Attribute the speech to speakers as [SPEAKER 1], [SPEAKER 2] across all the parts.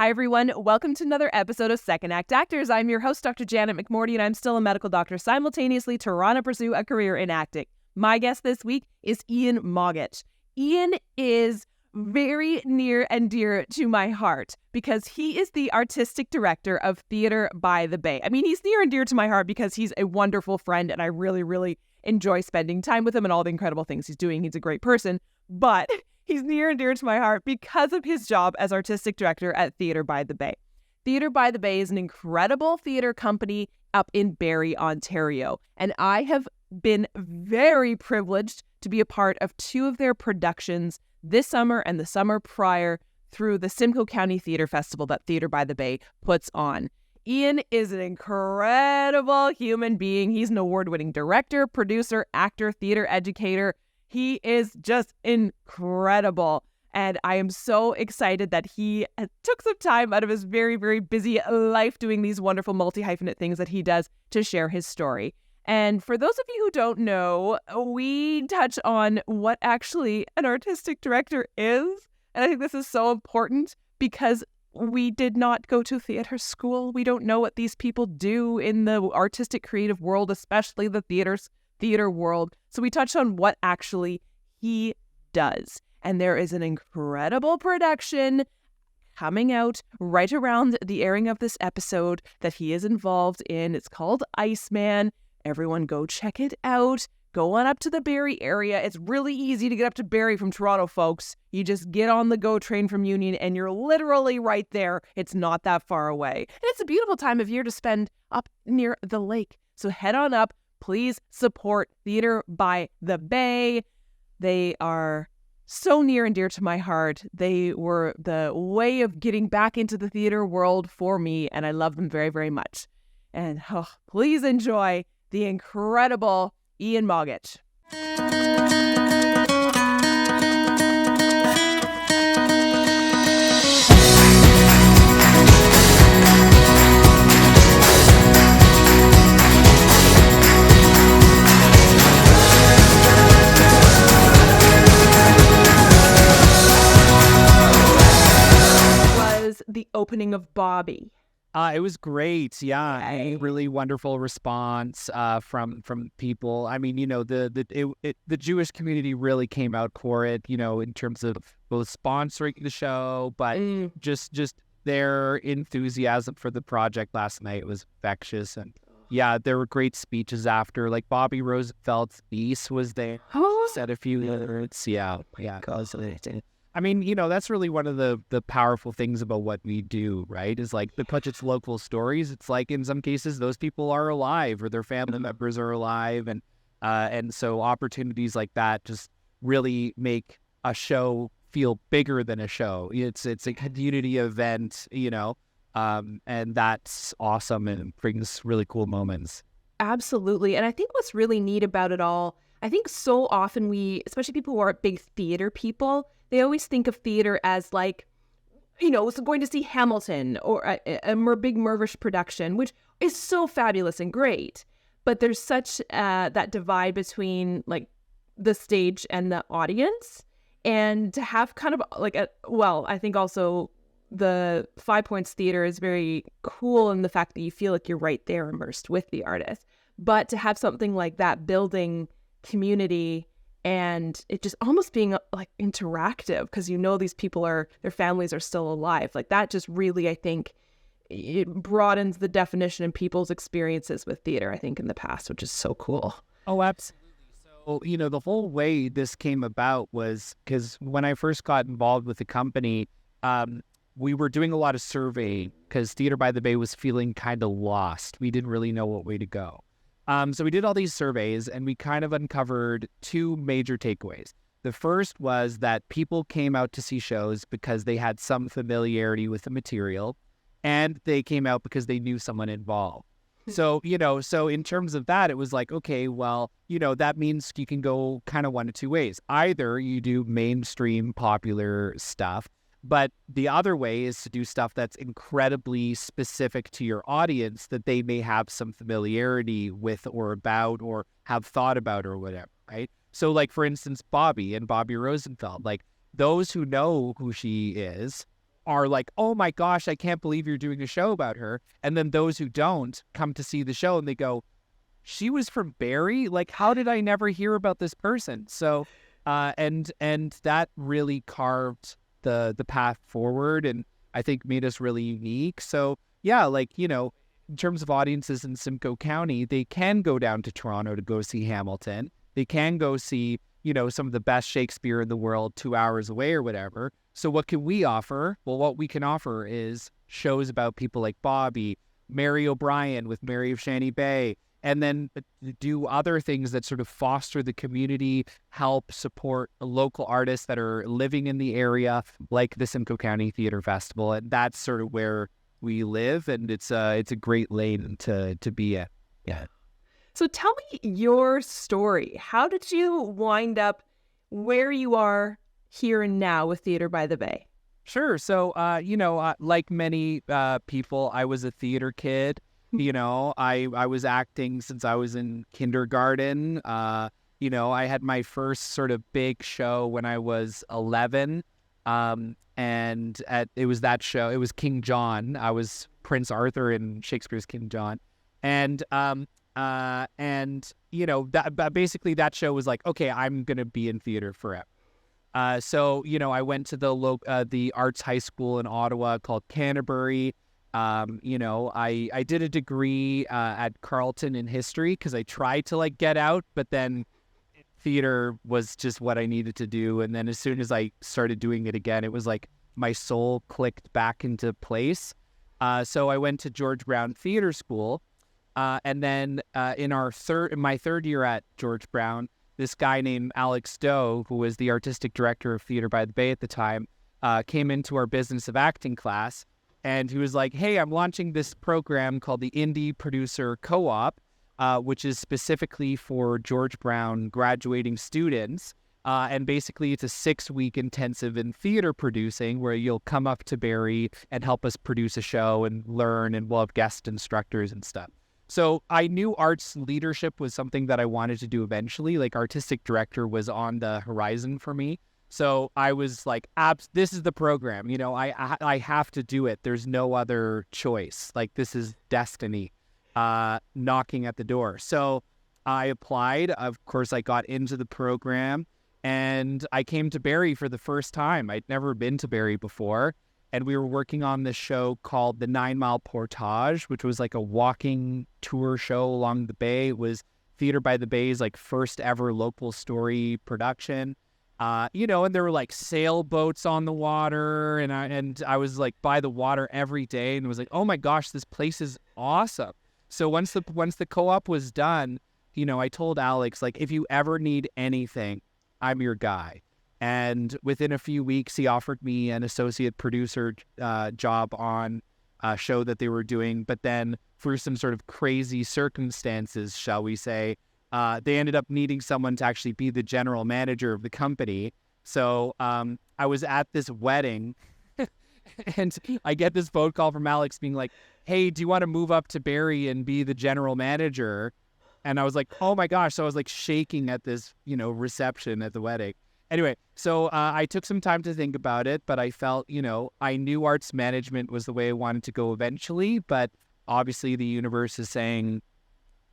[SPEAKER 1] Hi, everyone. Welcome to another episode of Second Act Actors. I'm your host, Dr. Janet McMordie, and I'm still a medical doctor simultaneously trying to pursue a career in acting. My guest this week is Iain Moggach. Iain is very near and dear to my heart because he is the artistic director of Theatre by the Bay. I mean, he's near and dear to my heart because he's a wonderful friend, and I really, really enjoy spending time with him and all the incredible things he's doing. He's a great person, but he's near and dear to my heart because of his job as artistic director at Theatre by the Bay. Theatre by the Bay is an incredible theatre company up in Barrie, Ontario, and I have been very privileged to be a part of two of their productions this summer and the summer prior through the Simcoe County Theatre Festival that Theatre by the Bay puts on. Iain is an incredible human being. He's an award-winning director, producer, actor, theatre educator. He is just incredible. And I am so excited that he took some time out of his very, very busy life doing these wonderful multi-hyphenate things that he does to share his story. And for those of you who don't know, we touch on what actually an artistic director is. And I think this is so important because we did not go to theater school. We don't know what these people do in the artistic creative world, especially the theater world. So we touched on what actually he does. And there is an incredible production coming out right around the airing of this episode that he is involved in. It's called Iceman. Everyone go check it out. Go on up to the Barrie area. It's really easy to get up to Barrie from Toronto, folks. You just get on the GO train from Union and you're literally right there. It's not that far away. And it's a beautiful time of year to spend up near the lake. So head on up. Please support Theatre by the Bay. They are so near and dear to my heart. They were the way of getting back into the theater world for me, and I love them very, very much. And please enjoy the incredible Iain Moggach. The opening of Bobby.
[SPEAKER 2] It was great. Yeah, a really wonderful response from people. I mean, you know, the Jewish community really came out for it. You know, in terms of both sponsoring the show, but just their enthusiasm for the project last night was infectious. And yeah, there were great speeches after. Like Bobby Roosevelt's niece was there, said a few words. Yeah. I mean, you know, that's really one of the powerful things about what we do, right? Is like because it's local stories. It's like in some cases those people are alive or their family members are alive, and so opportunities like that just really make a show feel bigger than a show. It's a community event, you know, and that's awesome and brings really cool moments.
[SPEAKER 1] Absolutely, and I think what's really neat about it all, I think so often we, especially people who are big theater people, they always think of theater as like, you know, going to see Hamilton or a big Mervish production, which is so fabulous and great. But there's such that divide between like the stage and the audience. And to have kind of like I think also the Five Points Theater is very cool in the fact that you feel like you're right there immersed with the artist. But to have something like that building community and it just almost being like interactive because you know these people their families are still alive, like that just really, I think it broadens the definition in people's experiences with theater, I think, in the past, which is so cool.
[SPEAKER 2] Oh, absolutely. So, you know, the whole way this came about was because when I first got involved with the company, we were doing a lot of surveying because Theatre by the Bay was feeling kind of lost. We didn't really know what way to go. So we did all these surveys and we kind of uncovered two major takeaways. The first was that people came out to see shows because they had some familiarity with the material and they came out because they knew someone involved. So, you know, so in terms of that, it was like, okay, well, you know, that means you can go kind of one of two ways. Either you do mainstream popular stuff, but the other way is to do stuff that's incredibly specific to your audience that they may have some familiarity with or about or have thought about or whatever, right? So like, for instance, Bobby and Bobby Rosenfeld, like those who know who she is are like, oh my gosh, I can't believe you're doing a show about her. And then those who don't come to see the show and they go, she was from Barrie? Like, how did I never hear about this person? So, and that really carved the path forward, and I think made us really unique. So yeah, like, you know, in terms of audiences in Simcoe County, they can go down to Toronto to go see Hamilton. They can go see, you know, some of the best Shakespeare in the world 2 hours away or whatever. So what can we offer? Well, what we can offer is shows about people like Bobby, Mary O'Brien with Mary of Shanty Bay, and then do other things that sort of foster the community, help support local artists that are living in the area, like the Simcoe County Theatre Festival. And that's sort of where we live, and it's a great lane to be in. Yeah.
[SPEAKER 1] So tell me your story. How did you wind up where you are here and now with Theatre by the Bay?
[SPEAKER 2] Sure. So, you know, like many people, I was a theater kid. You know, I was acting since I was in kindergarten. You know, I had my first sort of big show when I was 11. And it was that show. It was King John. I was Prince Arthur in Shakespeare's King John. And you know, basically that show was like, okay, I'm going to be in theater forever. So, you know, I went to the arts high school in Ottawa called Canterbury. You know, I did a degree at Carleton in history because I tried to like get out, but then theater was just what I needed to do. And then as soon as I started doing it again, it was like my soul clicked back into place. So I went to George Brown Theater School. And then in my third year at George Brown, this guy named Alex Doe, who was the artistic director of Theatre by the Bay at the time, came into our business of acting class. And he was like, hey, I'm launching this program called the Indie Producer Co-op, which is specifically for George Brown graduating students. And basically, it's a 6-week intensive in theater producing where you'll come up to Barrie and help us produce a show and learn, and we'll have guest instructors and stuff. So I knew arts leadership was something that I wanted to do eventually. Like artistic director was on the horizon for me. So I was like, this is the program. You know, I have to do it. There's no other choice. Like this is destiny knocking at the door. So I applied. Of course, I got into the program and I came to Barrie for the first time. I'd never been to Barrie before. And we were working on this show called the 9 Mile Portage, which was like a walking tour show along the bay. It was Theatre by the Bay's like first ever local story production. You know, and there were like sailboats on the water, and I was like by the water every day, and was like, oh my gosh, this place is awesome. So once the co-op was done, you know, I told Alex, like, if you ever need anything, I'm your guy. And within a few weeks, he offered me an associate producer job on a show that they were doing. But then through some sort of crazy circumstances, shall we say, they ended up needing someone to actually be the general manager of the company. So I was at this wedding and I get this phone call from Alex being like, hey, do you want to move up to Barrie and be the general manager? And I was like, oh my gosh. So I was like shaking at this, you know, reception at the wedding. Anyway, so I took some time to think about it, but I felt, you know, I knew arts management was the way I wanted to go eventually, but obviously the universe is saying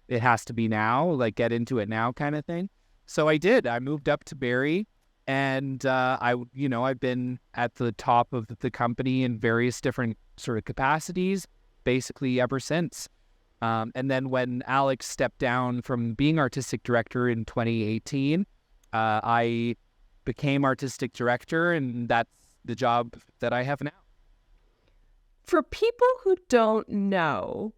[SPEAKER 2] it has to be now, like get into it now kind of thing. So I did. I moved up to Barrie, and I've been at the top of the company in various different sort of capacities basically ever since. And then when Alex stepped down from being artistic director in 2018, I became artistic director, and that's the job that I have now.
[SPEAKER 1] For people who don't know,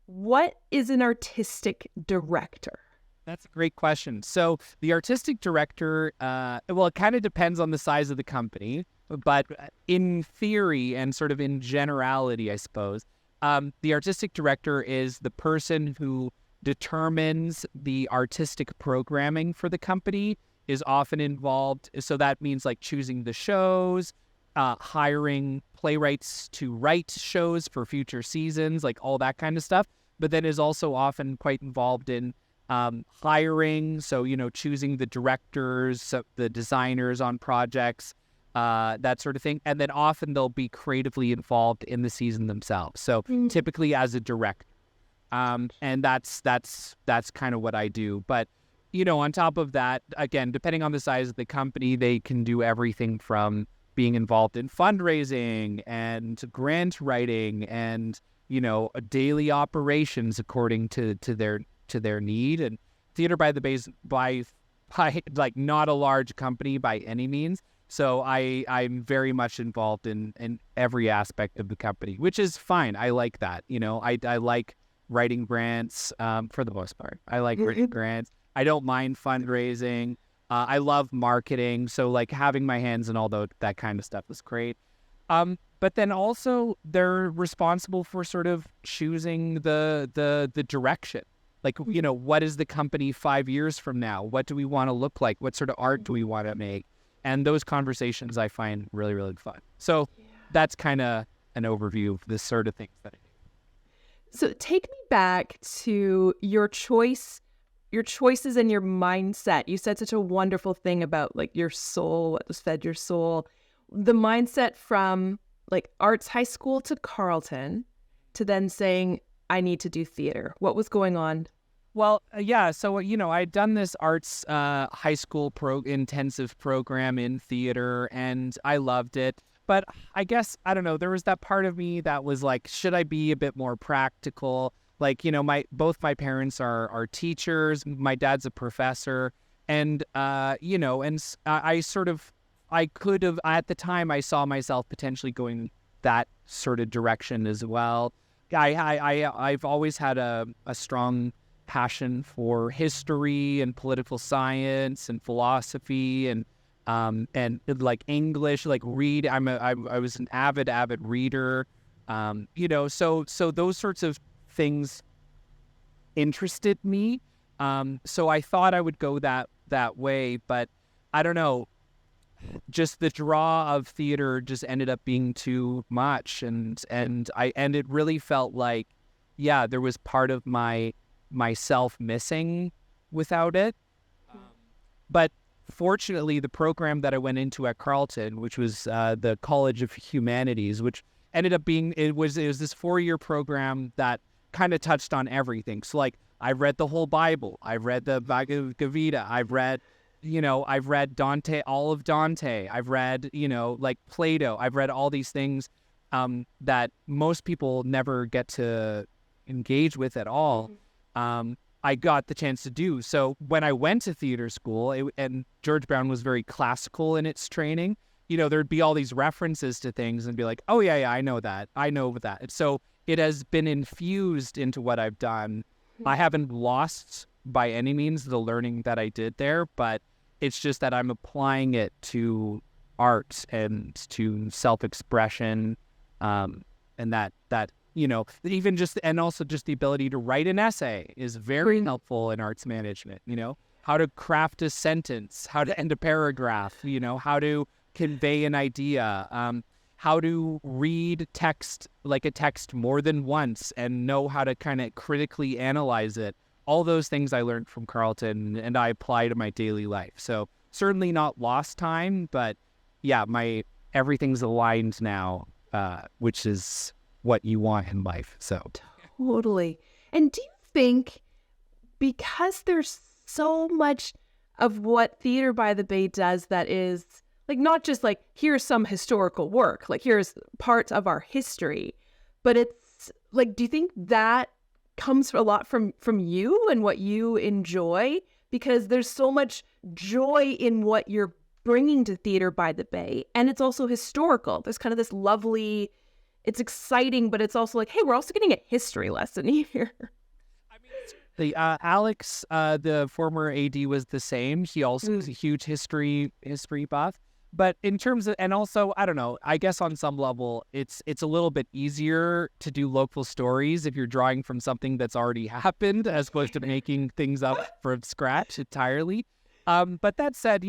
[SPEAKER 1] what is an artistic director?
[SPEAKER 2] That's a great question. So the artistic director, it kind of depends on the size of the company, but in theory and sort of in generality, I suppose, the artistic director is the person who determines the artistic programming for the company, is often involved. So that means like choosing the shows, hiring playwrights to write shows for future seasons, like all that kind of stuff. But then is also often quite involved in hiring. So, you know, choosing the directors, the designers on projects, that sort of thing. And then often they'll be creatively involved in the season themselves. So typically as a director. And that's kind of what I do. But, on top of that, again, depending on the size of the company, they can do everything from being involved in fundraising and grant writing and, daily operations according to their need. And Theater by the Bay is by like not a large company by any means. So I'm very much involved in every aspect of the company, which is fine. I like that. I like writing grants for the most part. I like writing grants. I don't mind fundraising. I love marketing. So like having my hands in all that kind of stuff is great. But then also they're responsible for sort of choosing the direction. Like, what is the company 5 years from now? What do we want to look like? What sort of art do we want to make? And those conversations I find really, really fun. So that's kind of an overview of the sort of things that I do.
[SPEAKER 1] So take me back to your choices and your mindset. You said such a wonderful thing about like your soul, what was fed your soul. The mindset from like arts high school to Carleton to then saying, I need to do theater. What was going on?
[SPEAKER 2] Well, yeah. So, I'd done this arts high school intensive program in theater and I loved it. But I guess, I don't know, there was that part of me that was like, should I be a bit more practical? Like, both my parents are teachers. My dad's a professor. And, I could have, at the time, I saw myself potentially going that sort of direction as well. I've always had a strong passion for history and political science and philosophy and like English, like read. I was an avid reader. So those sorts of things interested me. So I thought I would go that way, but I don't know. Just the draw of theater just ended up being too much, and it really felt like, there was part of myself missing without it. But fortunately, the program that I went into at Carleton, which was the College of Humanities, which ended up being it was this 4-year program that kind of touched on everything. So like I've read the whole Bible, I've read the Bhagavad Gita, I've read Dante, all of Dante. I've read, like Plato. I've read all these things that most people never get to engage with at all. I got the chance to do. So when I went to theater school, and George Brown was very classical in its training, there'd be all these references to things and be like, oh, yeah, I know that. I know that. So it has been infused into what I've done. I haven't lost by any means the learning that I did there, but it's just that I'm applying it to art and to self-expression, and that even just, and also just the ability to write an essay is very helpful in arts management. How to craft a sentence, how to end a paragraph, how to convey an idea, how to read text, like a text more than once and know how to kind of critically analyze it. All those things I learned from Carleton and I apply to my daily life. So certainly not lost time, but yeah, everything's aligned now, which is what you want in life. So
[SPEAKER 1] totally. And do you think because there's so much of what Theater by the Bay does that is like not just like here's some historical work, like here's parts of our history, but it's like, do you think that comes a lot from you and what you enjoy? Because there's so much joy in what you're bringing to Theater by the Bay, and it's also historical. There's kind of this lovely, it's exciting, but it's also like, hey, we're also getting a history lesson here.
[SPEAKER 2] The Alex, the former AD, was the same. He also was a huge history buff. But in terms of, and also, I don't know, I guess on some level, it's a little bit easier to do local stories if you're drawing from something that's already happened as opposed to making things up from scratch entirely. But that said,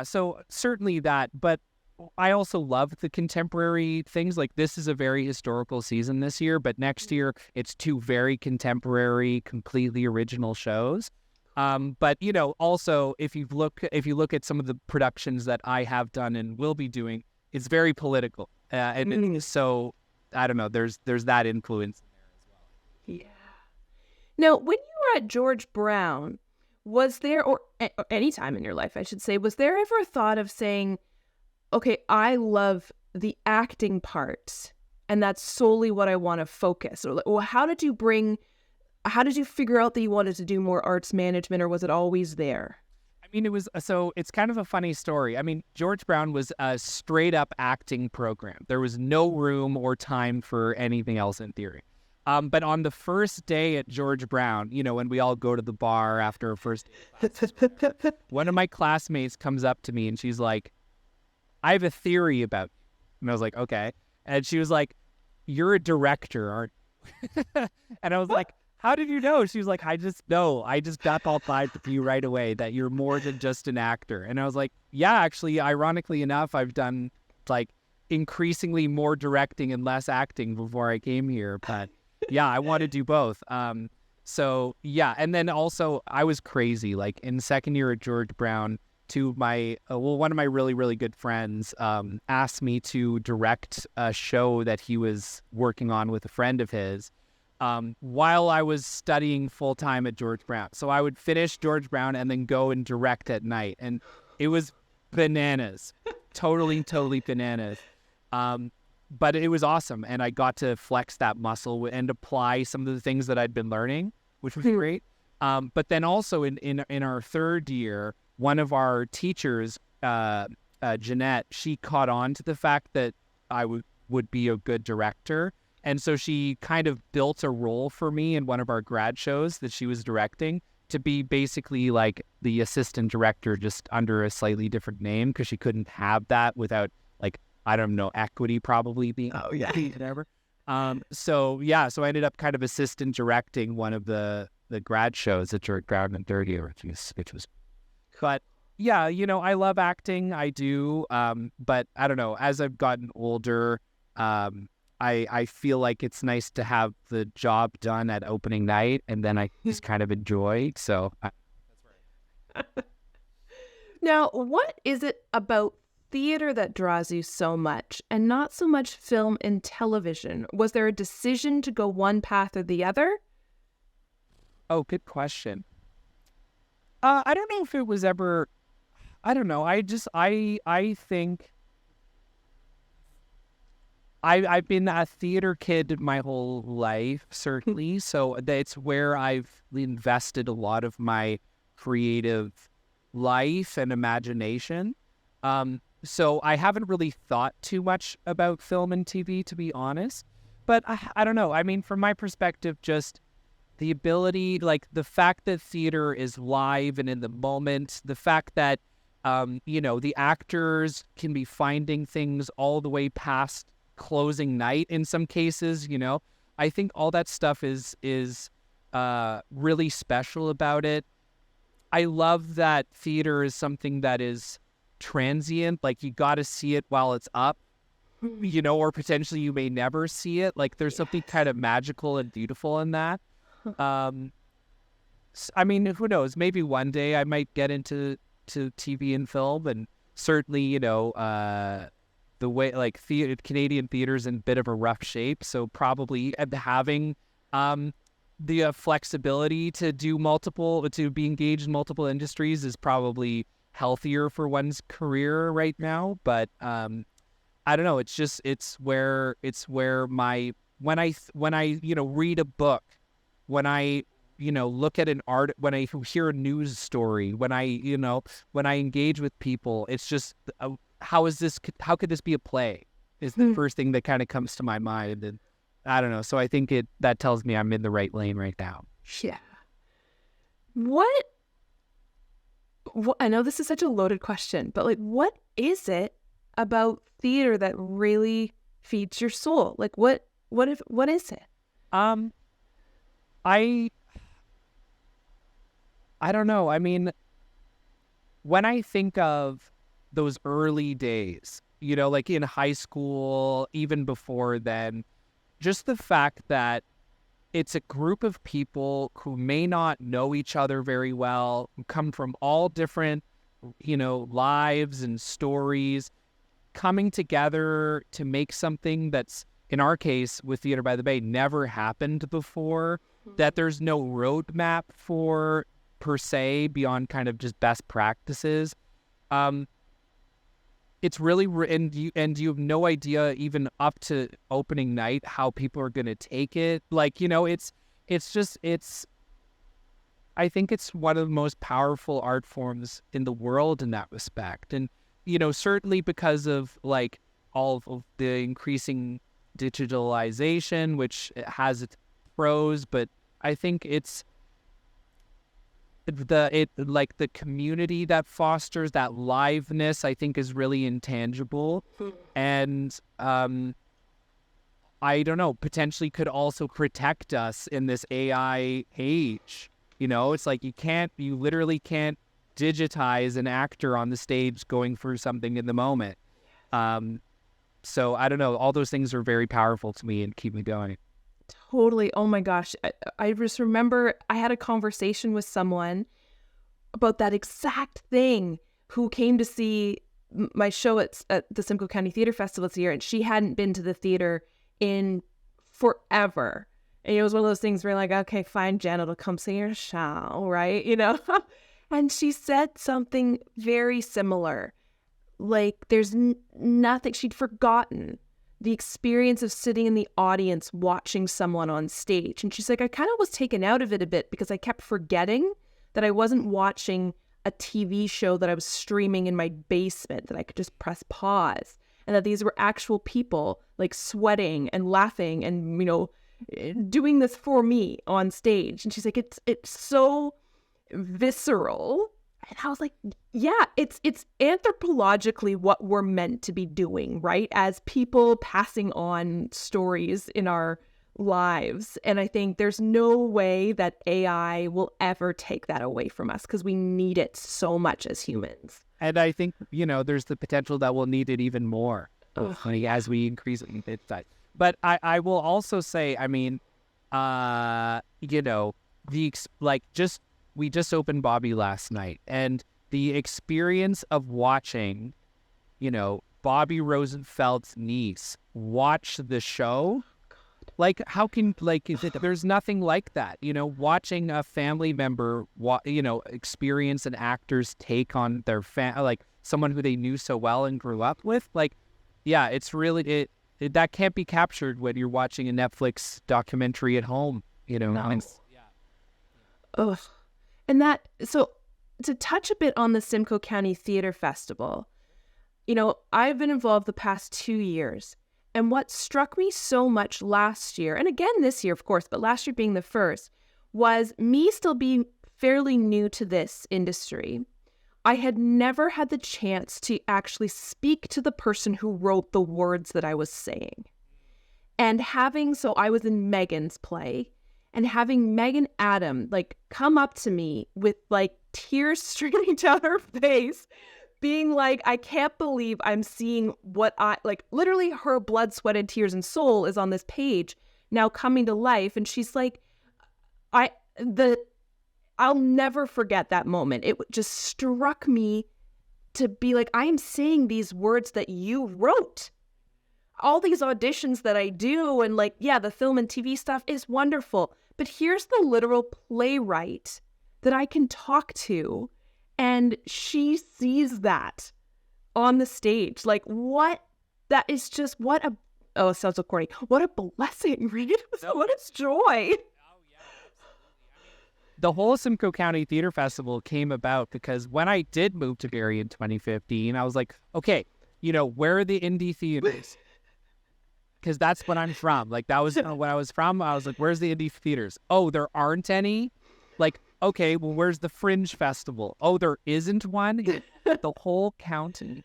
[SPEAKER 2] so certainly that. But I also love the contemporary things. Like this is a very historical season this year, but next year it's 2 very contemporary, completely original shows. But you know, also if you look at some of the productions that I have done and will be doing, it's very political, so I don't know. There's that influence in there as well.
[SPEAKER 1] Yeah. Now, when you were at George Brown, was there, or any time in your life, I should say, was there ever a thought of saying, okay, I love the acting part, and that's solely what I want to focus? Or how did you figure out that you wanted to do more arts management, or was it always there?
[SPEAKER 2] I mean, it's kind of a funny story. I mean, George Brown was a straight up acting program. There was no room or time for anything else in theory. But on the first day at George Brown, you know, when we all go to the bar after a first day, one of my classmates comes up to me and she's like, I have a theory about you. And I was like, okay. And she was like, you're a director, aren't you? And I was like, how did you know? She was like, I just know. I just got all vibed with you right away that you're more than just an actor. And I was like, yeah, actually, ironically enough, I've done like increasingly more directing and less acting before I came here. But yeah, I want to do both. So yeah. And then also I was crazy. Like in second year at George Brown, one of my really, really good friends asked me to direct a show that he was working on with a friend of his while I was studying full time at George Brown. So I would finish George Brown and then go and direct at night. And it was bananas, totally bananas. But it was awesome. And I got to flex that muscle and apply some of the things that I'd been learning, which was great. But then also in our third year, one of our teachers, Jeanette, she caught on to the fact that I would be a good director. And so she kind of built a role for me in one of our grad shows that she was directing to be basically like the assistant director, just under a slightly different name, because she couldn't have that without, like, I don't know, equity probably being whatever. So I ended up kind of assistant directing one of the grad shows at George Brown in third year, which was. But yeah, you know, I love acting. I do. But I don't know. As I've gotten older, I feel like it's nice to have the job done at opening night, and then I just kind of enjoy. So that's
[SPEAKER 1] right. Now, what is it about theater that draws you so much, and not so much film and television? Was there a decision to go one path or the other?
[SPEAKER 2] Oh, good question. I don't know if it was ever. I don't know. I think I've been a theater kid my whole life, certainly. So it's where I've invested a lot of my creative life and imagination. So I haven't really thought too much about film and TV, to be honest. But I don't know. I mean, from my perspective, just the ability, like the fact that theater is live and in the moment, the fact that, the actors can be finding things all the way past closing night in some cases, I think all that stuff is really special about it. I love that theater is something that is transient. Like, you got to see it while it's up, or potentially you may never see it. Like, there's something kind of magical and beautiful in that. I mean, who knows? Maybe one day I might get into TV and film, and certainly, the way, like, Canadian theater's in a bit of a rough shape, so probably having the flexibility to be engaged in multiple industries is probably healthier for one's career right now. But I don't know. It's where when I read a book, when I look at an art, when I hear a news story, when I engage with people, it's just how could this be a play is the first thing that kind of comes to my mind. And I don't know. So I think that tells me I'm in the right lane right now.
[SPEAKER 1] Yeah. What I know this is such a loaded question, but like, what is it about theater that really feeds your soul? Like, what is it?
[SPEAKER 2] I don't know. I mean, when I think of those early days, like in high school, even before then, just the fact that it's a group of people who may not know each other very well, who come from all different, lives and stories, coming together to make something that's, in our case with Theater by the Bay, never happened before, that there's no roadmap for per se beyond kind of just best practices. It's really, and you have no idea even up to opening night how people are going to take it. Like, I think it's one of the most powerful art forms in the world in that respect. And, certainly because of like all of the increasing digitalization, which has its pros, but I think it's the community that fosters that liveness, I think, is really intangible. And I don't know, potentially could also protect us in this AI age. It's like you literally can't digitize an actor on the stage going through something in the moment. So I don't know, all those things are very powerful to me and keep me going.
[SPEAKER 1] Totally. Oh my gosh. I just remember I had a conversation with someone about that exact thing who came to see my show at the Simcoe County Theater Festival this year, and she hadn't been to the theater in forever. And it was one of those things where you're like, okay, fine, Jen, it'll come see your show, right? And she said something very similar. Like there's nothing, she'd forgotten the experience of sitting in the audience watching someone on stage. And she's like, I kind of was taken out of it a bit because I kept forgetting that I wasn't watching a TV show that I was streaming in my basement, that I could just press pause, and that these were actual people like sweating and laughing and, doing this for me on stage. And she's like, it's so visceral. And I was like, yeah, it's anthropologically what we're meant to be doing, right? As people passing on stories in our lives. And I think there's no way that AI will ever take that away from us because we need it so much as humans.
[SPEAKER 2] And I think, there's the potential that we'll need it even more as we increase it. But I will also say, I mean, we just opened Bobby last night, and the experience of watching, Bobby Rosenfeld's niece watch the show, like how can there's nothing like that, watching a family member, experience an actor's take on their like someone who they knew so well and grew up with, like, yeah, it's really that can't be captured when you're watching a Netflix documentary at home,
[SPEAKER 1] No. Ugh. And so to touch a bit on the Simcoe County Theater Festival, I've been involved the past 2 years. And what struck me so much last year, and again this year, of course, but last year being the first, was me still being fairly new to this industry. I had never had the chance to actually speak to the person who wrote the words that I was saying. And so I was in Megan's play, and having Megan Adam come up to me with tears streaming down her face, being like, I can't believe I'm seeing what literally her blood, sweat, and tears and soul is on this page now coming to life. And she's like, I'll never forget that moment. It just struck me to be like, I am saying these words that you wrote. All these auditions that I do and the film and TV stuff is wonderful. But here's the literal playwright that I can talk to, and she sees that on the stage. It sounds so corny. What a blessing, right? What a joy.
[SPEAKER 2] The whole Simcoe County Theater Festival came about because when I did move to Barrie in 2015, I was like, okay, where are the indie theaters? Because that's what I'm from. That was when I was from. I was like, where's the indie theaters? Oh, there aren't any? Okay, well, where's the Fringe Festival? Oh, there isn't one? The whole county.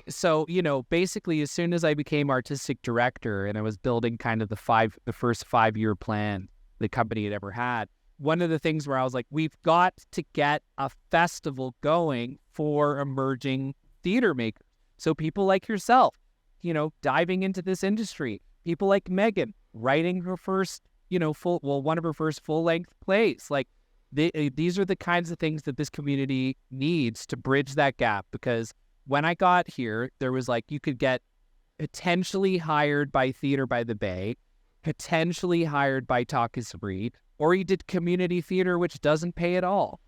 [SPEAKER 2] So, basically, as soon as I became artistic director and I was building kind of the first 5-year plan the company had ever had, one of the things where I was like, we've got to get a festival going for emerging theater makers. So people like yourself, diving into this industry, people like Megan writing her first one of her first full-length plays. Like, these are the kinds of things that this community needs to bridge that gap. Because when I got here, there was like, you could get potentially hired by Theatre by the Bay, potentially hired by Talk is Free, or you did community theater, which doesn't pay at all,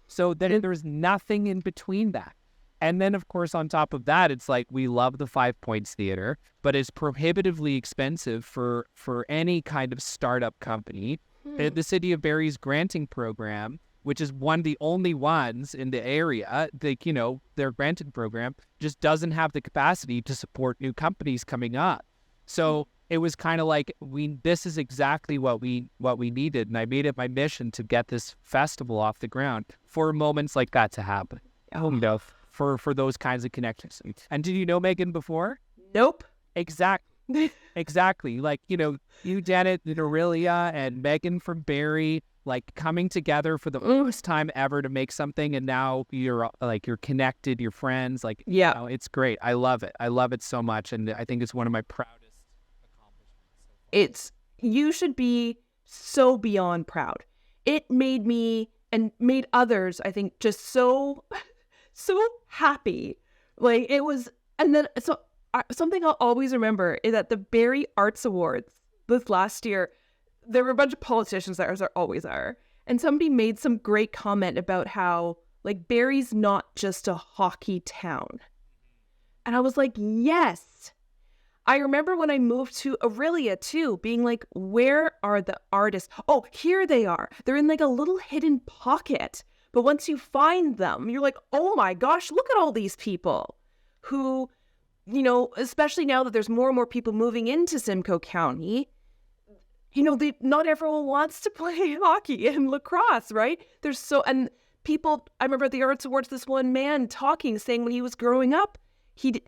[SPEAKER 2] So there's nothing in between that. And then, of course, on top of that, it's like, we love the Five Points Theater, but it's prohibitively expensive for any kind of startup company. The City of Barrie's granting program, which is one of the only ones in the area, their granting program just doesn't have the capacity to support new companies coming up. So it was kind of like, this is exactly what we needed. And I made it my mission to get this festival off the ground for moments like that to happen. For those kinds of connections. And did you know Megan before?
[SPEAKER 1] Nope.
[SPEAKER 2] Exactly. Like, you, Janet, Aurelia, and Megan from Barrie, like, coming together for the first time ever to make something, and now you're connected, you're friends. Like, it's great. I love it. I love it so much, and I think it's one of my proudest accomplishments.
[SPEAKER 1] You should be so beyond proud. It made me and made others, I think, just so happy. Like, it was, and then something I'll always remember is that the Barrie Arts Awards this last year, there were a bunch of politicians there, as there always are, and somebody made some great comment about how, like, Barrie's not just a hockey town. And I was like, yes. I remember when I moved to Aurelia too, being like, where are the artists? Oh, here they are. They're in like a little hidden pocket. But once you find them, you're like, oh my gosh, look at all these people who, especially now that there's more and more people moving into Simcoe County, not everyone wants to play hockey and lacrosse, right? And people, I remember at the Arts Awards, this one man saying when he was growing up, he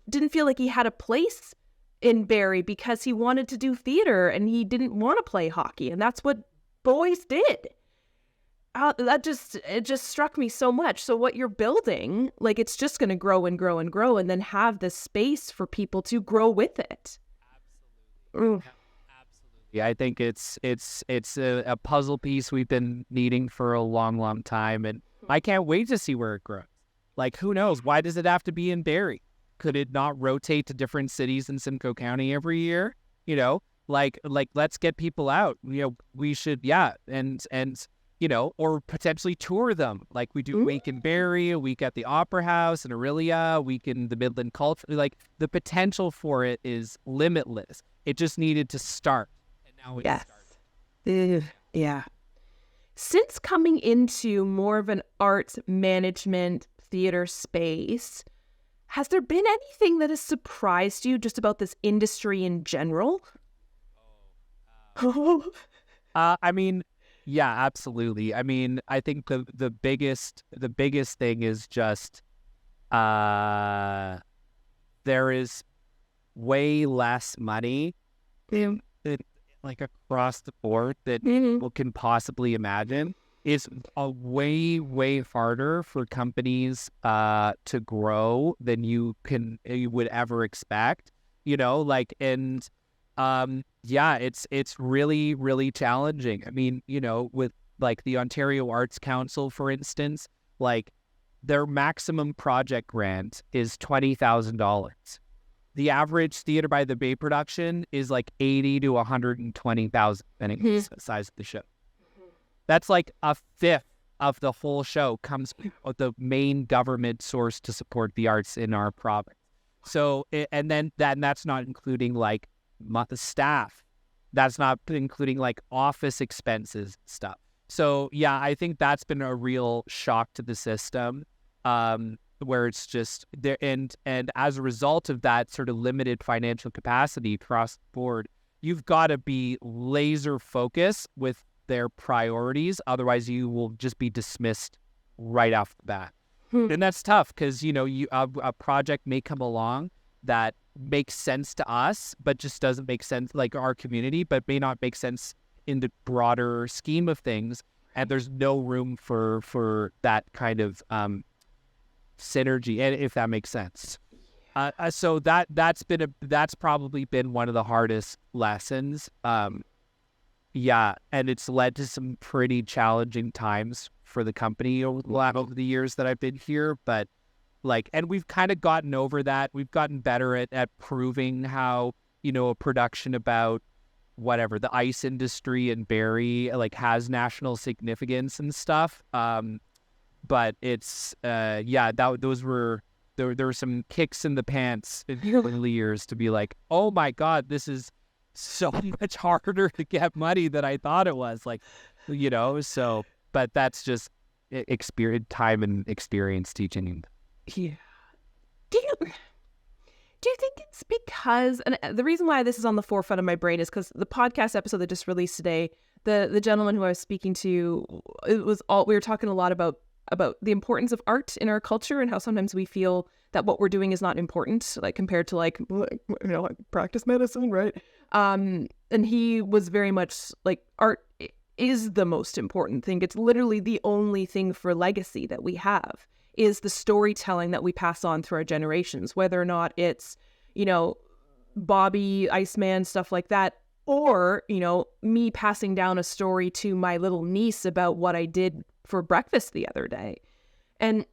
[SPEAKER 1] didn't feel like he had a place in Barrie because he wanted to do theater and he didn't want to play hockey. And that's what boys did. It just struck me so much. So what you're building, like, it's just going to grow and grow and grow, and then have this space for people to grow with it.
[SPEAKER 2] Absolutely. Absolutely. I think it's a puzzle piece we've been needing for a long, long time. And I can't wait to see where it grows. Like, who knows? Why does it have to be in Barrie? Could it not rotate to different cities in Simcoe County every year? Like let's get people out. We should, and or potentially tour them. Like, we do a week in Barrie, a week at the Opera House in Aurelia, a week in the Midland Culture. Like, the potential for it is limitless. It just needed to start, and now it's started.
[SPEAKER 1] Yeah. Since coming into more of an arts management theater space, has there been anything that has surprised you just about this industry in general?
[SPEAKER 2] I mean, yeah, absolutely. I mean, I think the biggest thing is just there is way less money like across the board that people can possibly imagine. It's a way, way harder for companies to grow than you would ever expect. It's really, really challenging. I mean, with like the Ontario Arts Council, for instance, like, their maximum project grant is $20,000. The average Theatre by the Bay production is like $80,000 to $120,000, depending on the size of the show. That's like a fifth of the whole show comes with the main government source to support the arts in our province. So, and that's not including like the staff. That's not including like office expenses and stuff. So yeah, I think that's been a real shock to the system, where it's just there, and as a result of that sort of limited financial capacity across the board, you've got to be laser focused with their priorities. Otherwise, you will just be dismissed right off the bat. And that's tough because, a project may come along that makes sense to us, but just doesn't make sense, like our community, but may not make sense in the broader scheme of things. And there's no room for that kind of synergy, and if that makes sense. So that's probably been one of the hardest lessons. Yeah, and it's led to some pretty challenging times for the company over the years that I've been here. But and we've kind of gotten over that. We've gotten better at proving how, a production about whatever the ice industry in Barrie has national significance and stuff. But it's those were there were some kicks in the pants in the early years to be like, oh my God, this is so much harder to get money than I thought it was. So, but that's just time and experience teaching.
[SPEAKER 1] Yeah. Do you think it's because, and the reason why this is on the forefront of my brain is because the podcast episode that just released today, the gentleman who I was speaking to, we were talking a lot about the importance of art in our culture and how sometimes we feel that what we're doing is not important, compared to practice medicine, right? And he was very much art is the most important thing. It's literally the only thing for legacy that we have, is the storytelling that we pass on through our generations, whether or not it's, Bobby, Iceman, stuff like that, or, me passing down a story to my little niece about what I did for breakfast the other day. And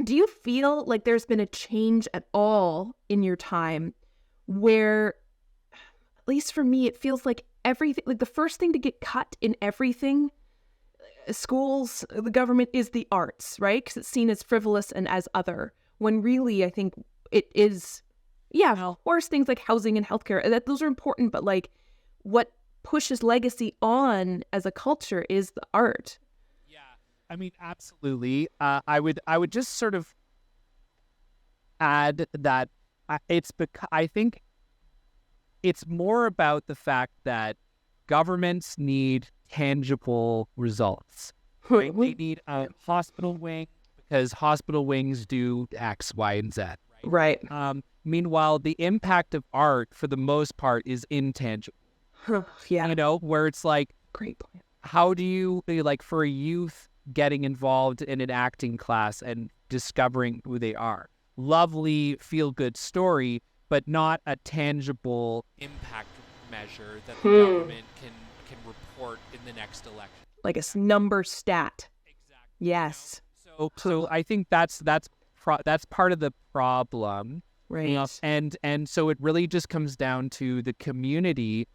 [SPEAKER 1] do you feel like there's been a change at all in your time where, at least for me, it feels like everything, the first thing to get cut in everything, schools, the government, is the arts, right? Because it's seen as frivolous and as other, when really I think it is, of course, things like housing and healthcare, those are important, but what pushes legacy on as a culture is the art.
[SPEAKER 2] Yeah, I mean, absolutely. I would just sort of add that it's because I think it's more about the fact that governments need tangible results. Right? They need a hospital wing because hospital wings do X, Y, and Z.
[SPEAKER 1] Right.
[SPEAKER 2] Meanwhile, the impact of art, for the most part, is intangible.
[SPEAKER 1] Yeah.
[SPEAKER 2] Where it's
[SPEAKER 1] great point.
[SPEAKER 2] How do you, for a youth getting involved in an acting class and discovering who they are? Lovely, feel-good story, but not a tangible impact measure that the government can report in the next election.
[SPEAKER 1] Like a number stat.
[SPEAKER 2] Exactly.
[SPEAKER 1] Yes.
[SPEAKER 2] So I think that's part of the problem.
[SPEAKER 1] Right.
[SPEAKER 2] And so it really just comes down to the community.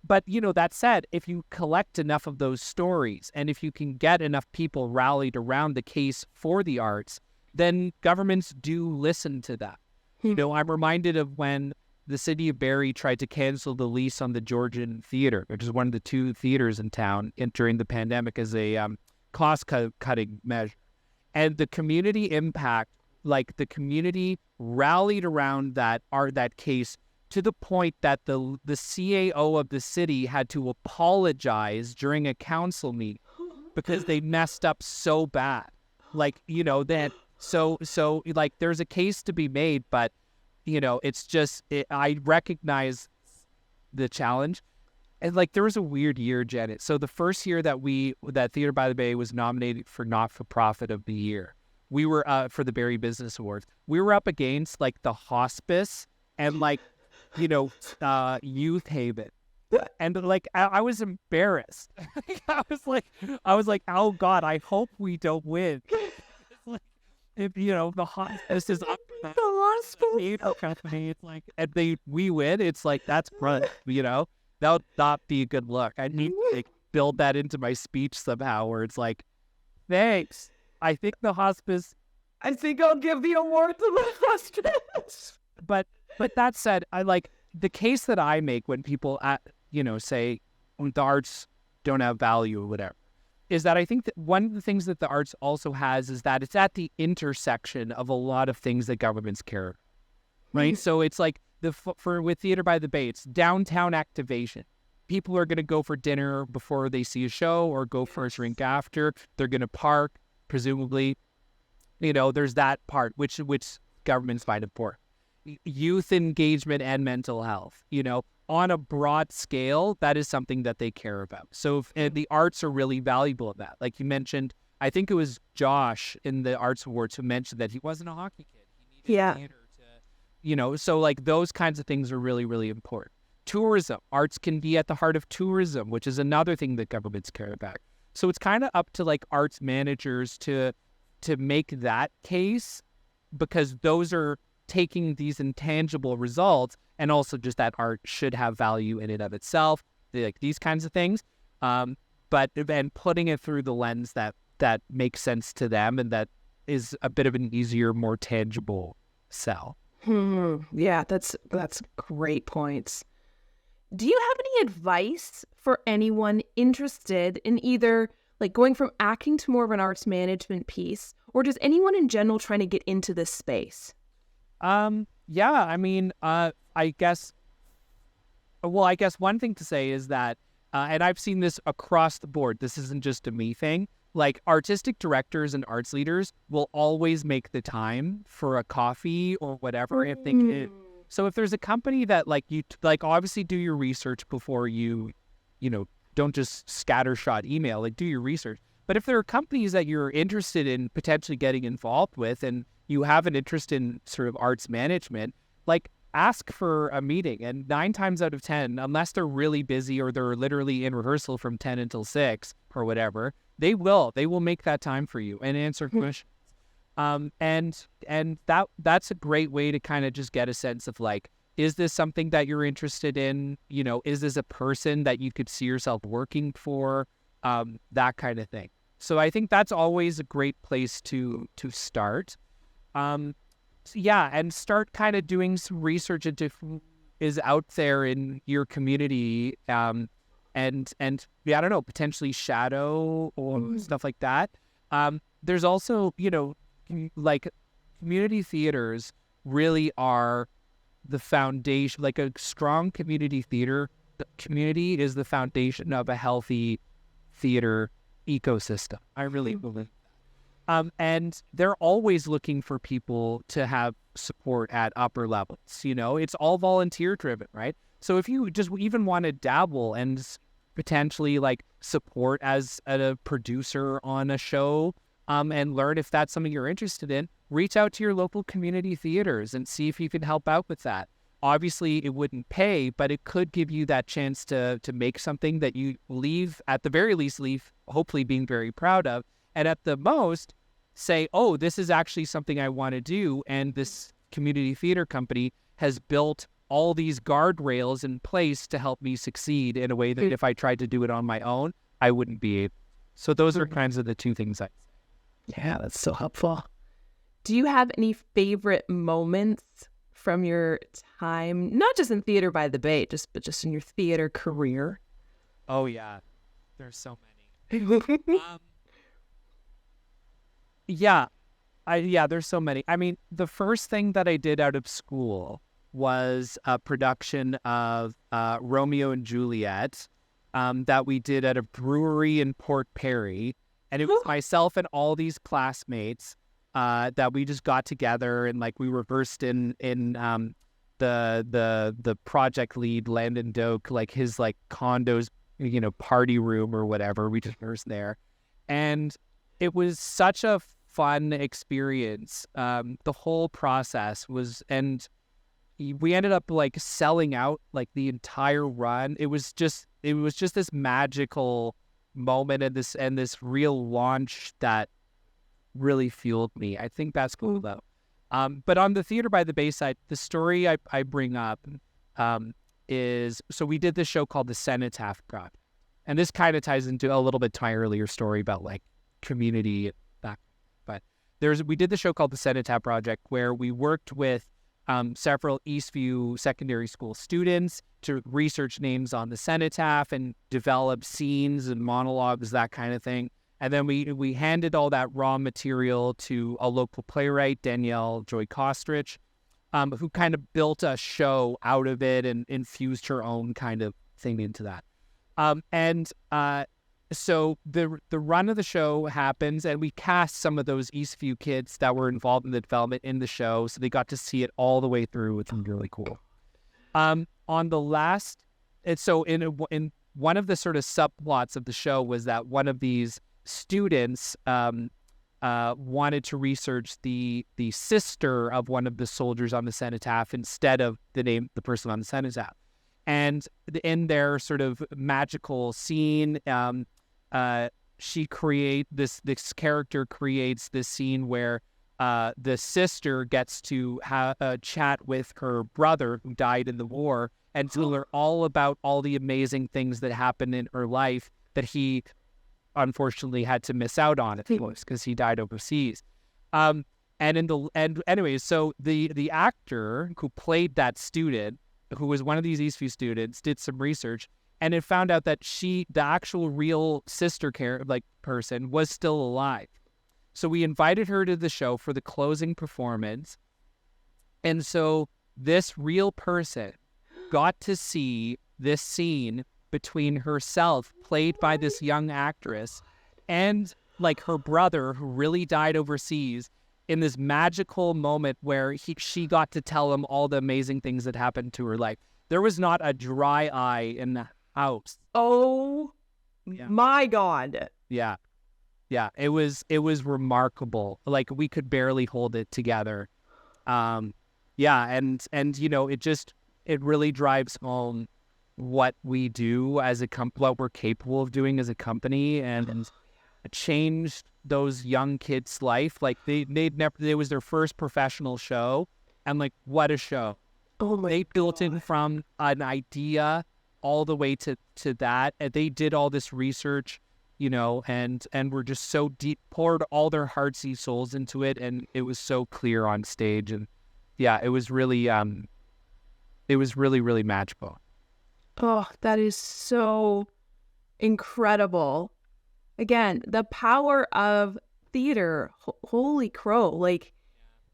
[SPEAKER 2] But, that said, if you collect enough of those stories and if you can get enough people rallied around the case for the arts, then governments do listen to that. I'm reminded of when the city of Barrie tried to cancel the lease on the Georgian Theatre, which is one of the two theaters in town during the pandemic, as a cost-cutting measure. And the community impact, the community rallied around that case to the point that the CAO of the city had to apologize during a council meeting because they messed up so bad. So there's a case to be made, but it's just I recognize the challenge. And there was a weird year, Janet. So the first year that Theatre by the Bay was nominated for Not-for-Profit of the Year, we were for the Barrie Business Awards. We were up against the hospice and Youth Haven. And I was embarrassed. I was like, oh God, I hope we don't win. If the hospice is up for that, the hospice company, it's and we win, it's that's front, that would not be a good look. I need to build that into my speech somehow, where it's thanks. I think the hospice.
[SPEAKER 1] I think I'll give the award to the hospice.
[SPEAKER 2] But that said, I the case that I make when people say the arts don't have value or whatever, is that I think that one of the things that the arts also has is that it's at the intersection of a lot of things that governments care about, right? So it's with Theatre by the Bay, it's downtown activation. People are going to go for dinner before they see a show or go for a drink after. They're going to park, presumably. There's that part, which governments find important. Youth engagement and mental health, on a broad scale, that is something that they care about. So and the arts are really valuable at that. Like you mentioned, I think it was Josh in the Arts Awards who mentioned that he wasn't a hockey kid. He needed theater to, so those kinds of things are really, really important. tourism. Arts can be at the heart of tourism, which is another thing that governments care about. So it's kind of up to like arts managers to make that case, because those are taking these intangible results, and also just that art should have value in and of itself, like these kinds of things. But then putting it through the lens that makes sense to them, and that is a bit of an easier, more tangible sell.
[SPEAKER 1] Yeah, that's great points. Do you have any advice for anyone interested in either like going from acting to more of an arts management piece, or just anyone in general trying to get into this space?
[SPEAKER 2] Yeah, I mean, I guess one thing to say is that, and I've seen this across the board, this isn't just a me thing, like artistic directors and arts leaders will always make the time for a coffee or whatever if they can. So if there's a company that like you, like obviously do your research before you don't just scattershot email, like do your research. But if there are companies that you're interested in potentially getting involved with, and you have an interest in sort of arts management, like ask for a meeting. And 9 times out of 10, unless they're really busy or they're literally in rehearsal from 10 until 6 or whatever, they will make that time for you and answer questions. And that's a great way to kind of just get a sense of like, is this something that you're interested in? Is this a person that you could see yourself working for? That kind of thing. So I think that's always a great place to start. And start kind of doing some research into who is out there in your community, and I don't know, potentially shadow or stuff like that. There's also, like community theaters really are the foundation. Like a strong community theater community is the foundation of a healthy theater ecosystem. I really believe that. And they're always looking for people to have support at upper levels. It's all volunteer driven, right? So if you just even want to dabble and potentially like support as a producer on a show, and learn if that's something you're interested in, reach out to your local community theaters and see if you can help out with that. Obviously, it wouldn't pay, but it could give you that chance to make something that you at the very least, hopefully being very proud of. And at the most, say, oh, this is actually something I want to do. And this community theater company has built all these guardrails in place to help me succeed in a way that if I tried to do it on my own, I wouldn't be able. So those are kinds of the two things I say.
[SPEAKER 1] Yeah, that's so helpful. Do you have any favorite moments from your time, not just in Theater by the Bay, but just in your theater career?
[SPEAKER 2] Oh yeah, there's so many. There's so many. I mean, the first thing that I did out of school was a production of Romeo and Juliet that we did at a brewery in Port Perry. And it was myself and all these classmates that we just got together, and like we reversed in the project lead Landon Doak, like his like condo's party room or whatever. We just rehearsed there, and it was such a fun experience. The whole process was, and we ended up like selling out like the entire run. It was just this magical moment and this real launch that really fueled me. I think that's cool though. But on the Theater by the Bay side, the story I bring up is, so we did this show called the Cenotaph Project, and this kind of ties into a little bit to my earlier story about like community back. But we did the show called the Cenotaph Project, where we worked with several Eastview secondary school students to research names on the cenotaph and develop scenes and monologues, that kind of thing. And then we handed all that raw material to a local playwright, Danielle Joy Kostrich, who kind of built a show out of it and infused her own kind of thing into that. So the run of the show happens, and we cast some of those Eastview kids that were involved in the development in the show, so they got to see it all the way through, which was really cool. On the last, and so in one of the sort of subplots of the show was that one of these students wanted to research the sister of one of the soldiers on the cenotaph instead of the person on the cenotaph. And in their sort of magical scene, she this character creates this scene where the sister gets to have a chat with her brother who died in the war and tell her all about all the amazing things that happened in her life that he unfortunately had to miss out on, of course, because he died overseas. Anyways, so the actor who played that student, who was one of these Eastview students, did some research, and it found out that the actual real sister person was still alive. So we invited her to the show for the closing performance. And so this real person got to see this scene between herself, played by this young actress, and like her brother who really died overseas, in this magical moment where she got to tell him all the amazing things that happened to her life. There was not a dry eye in the house.
[SPEAKER 1] Oh, my God.
[SPEAKER 2] Yeah. Yeah, it was remarkable. Like, we could barely hold it together. And it really drives home what we do as a what we're capable of doing as a company, and changed those young kids' life. Like, it was their first professional show, and like, what a show.
[SPEAKER 1] Oh my
[SPEAKER 2] They built
[SPEAKER 1] God.
[SPEAKER 2] it from an idea all the way to that, and they did all this research, and were just so deep, poured all their hearts and souls into it, and it was so clear on stage. And yeah, it was really really magical.
[SPEAKER 1] Oh, that is so incredible. Again, the power of theater. Holy crow. Like,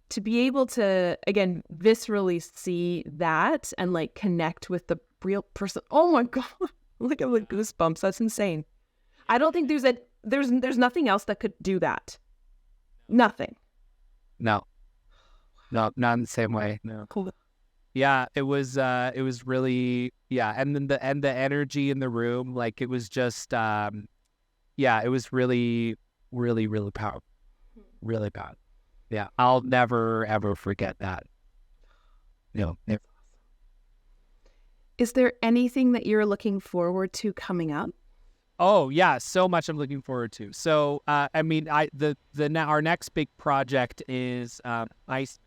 [SPEAKER 1] to be able to, again, viscerally see that and like connect with the real person. Oh my God. Like, I'm like goosebumps. That's insane. I don't think there's nothing else that could do that. Nothing.
[SPEAKER 2] No, not in the same way. No.
[SPEAKER 1] Cool.
[SPEAKER 2] Yeah, it was really, and then the energy in the room, like, it was just, it was really, really, really powerful. Really powerful. Yeah, I'll never, ever forget that. No. Never.
[SPEAKER 1] Is there anything that you're looking forward to coming up?
[SPEAKER 2] Oh yeah, so much I'm looking forward to. So, our next big project is Ice.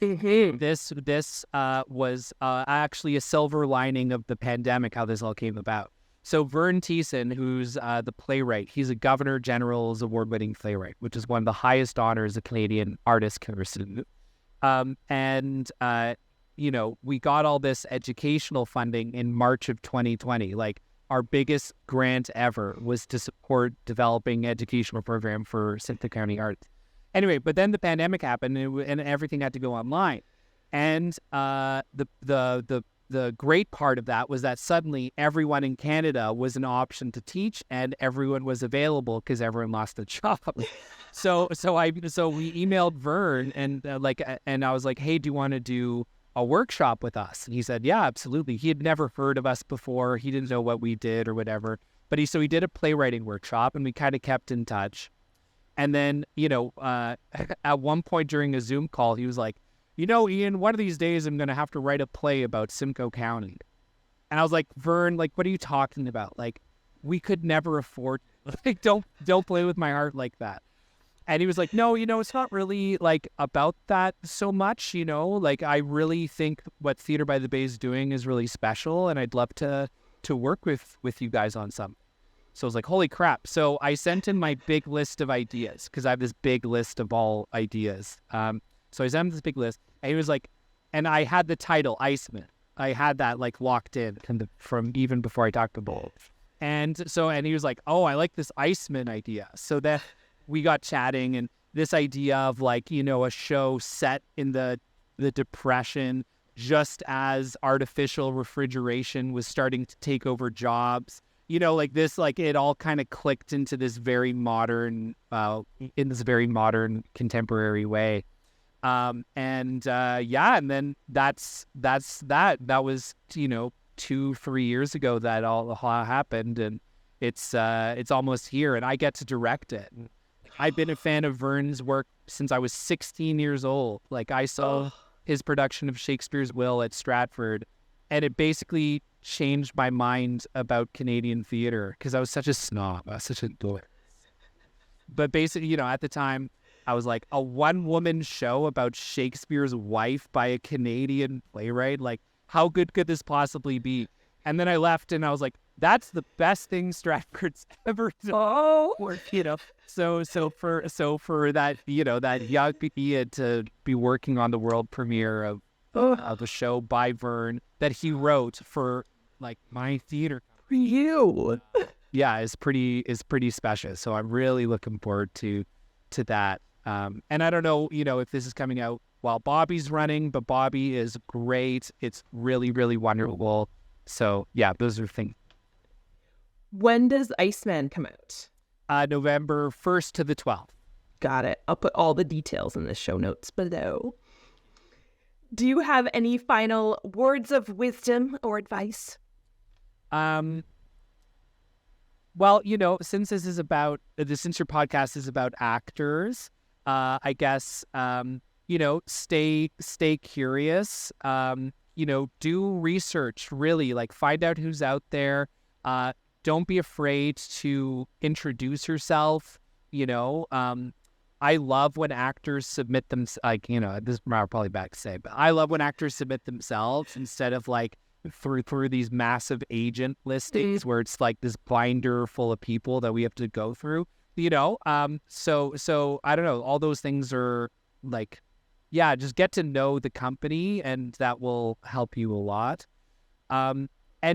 [SPEAKER 1] Mm-hmm.
[SPEAKER 2] This was actually a silver lining of the pandemic, how this all came about. So Vern Thiessen, who's the playwright, he's a Governor General's award-winning playwright, which is one of the highest honors a Canadian artist can receive. We got all this educational funding in March of 2020. Like, our biggest grant ever was to support developing educational program for Simcoe County Arts. Anyway, but then the pandemic happened, and everything had to go online. And the great part of that was that suddenly everyone in Canada was an option to teach, and everyone was available because everyone lost their job. So we emailed Vern, and I was like, hey, do you want to do a workshop with us? And he said, yeah, absolutely. He had never heard of us before. He didn't know what we did or whatever. But he did a playwriting workshop, and we kind of kept in touch. And then, at one point during a Zoom call, he was like, Iain, one of these days I'm going to have to write a play about Simcoe County. And I was like, Vern, like, what are you talking about? Like, we could never afford, like, don't play with my heart like that. And he was like, no, it's not really like about that so much, like, I really think what Theatre by the Bay is doing is really special, and I'd love to work with you guys on something. So I was like, holy crap. So I sent him my big list of ideas, because I have this big list of all ideas. So I sent him this big list, and he was like, and I had the title Iceman. I had that like locked in from even before I talked to Bull. And he was like, oh, I like this Iceman idea. So that we got chatting, and this idea of like, a show set in the Depression, just as artificial refrigeration was starting to take over jobs. Like this, like, it all kind of clicked into this very modern, contemporary way. And then that's that. That was 2-3 years ago that all happened, and it's almost here, and I get to direct it. I've been a fan of Vern's work since I was 16 years old. Like, I saw his production of Shakespeare's Will at Stratford, and it basically changed my mind about Canadian theater because I was such a snob. I was such a doer. But basically, at the time, I was like, a one-woman show about Shakespeare's wife by a Canadian playwright? Like, how good could this possibly be? And then I left and I was like, that's the best thing Stratford's ever done.
[SPEAKER 1] Oh,
[SPEAKER 2] So for that, that young Ian to be working on the world premiere of the show by Vern that he wrote for like my theater.
[SPEAKER 1] for you.
[SPEAKER 2] Yeah, is pretty special. So I'm really looking forward to that. And I don't know, if this is coming out while Bobby's running, but Bobby is great. It's really, really wonderful. So yeah, those are things.
[SPEAKER 1] When does Iceman come out?
[SPEAKER 2] November 1st to the 12th.
[SPEAKER 1] Got it. I'll put all the details in the show notes below. Do you have any final words of wisdom or advice?
[SPEAKER 2] Well, since this is about since your podcast is about actors, I guess stay curious. Do research, really, like find out who's out there. Don't be afraid to introduce yourself. I love when actors submit them. Like, this is probably bad to say, but I love when actors submit themselves instead of like through these massive agent listings where it's like this binder full of people that we have to go through. So I don't know. All those things are like, yeah, just get to know the company, and that will help you a lot. And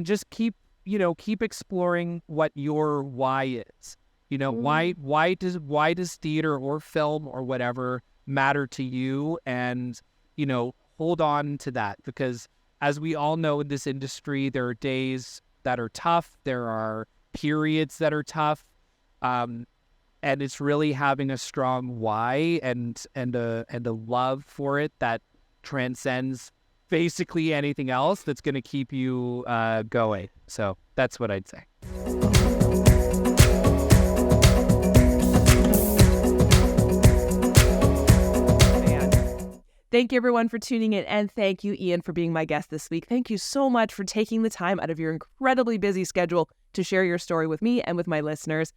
[SPEAKER 2] just keep exploring what your why is. Why does theater or film or whatever matter to you? And, hold on to that, because as we all know in this industry, there are days that are tough. There are periods that are tough. And it's really having a strong why and a love for it that transcends basically anything else that's going to keep you going. So that's what I'd say.
[SPEAKER 1] Thank you, everyone, for tuning in, and thank you, Iain, for being my guest this week. Thank you so much for taking the time out of your incredibly busy schedule to share your story with me and with my listeners.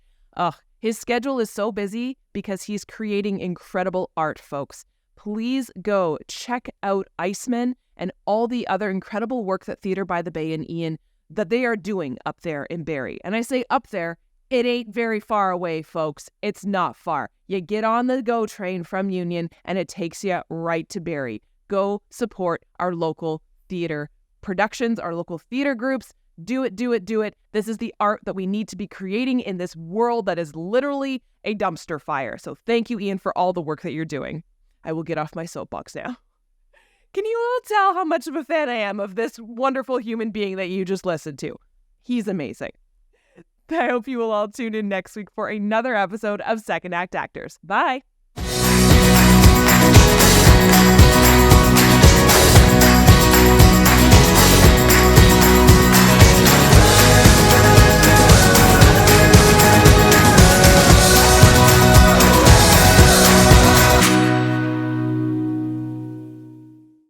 [SPEAKER 1] His schedule is so busy because he's creating incredible art, folks. Please go check out Iceman and all the other incredible work that Theatre by the Bay and Iain that they are doing up there in Barrie. And I say up there, it ain't very far away, folks. It's not far. You get on the GO train from Union and it takes you right to Barrie. Go support our local theater productions, our local theater groups. Do it, do it, do it. This is the art that we need to be creating in this world that is literally a dumpster fire. So thank you, Iain, for all the work that you're doing. I will get off my soapbox now. Can you all tell how much of a fan I am of this wonderful human being that you just listened to? He's amazing. I hope you will all tune in next week for another episode of Second Act Actors. Bye.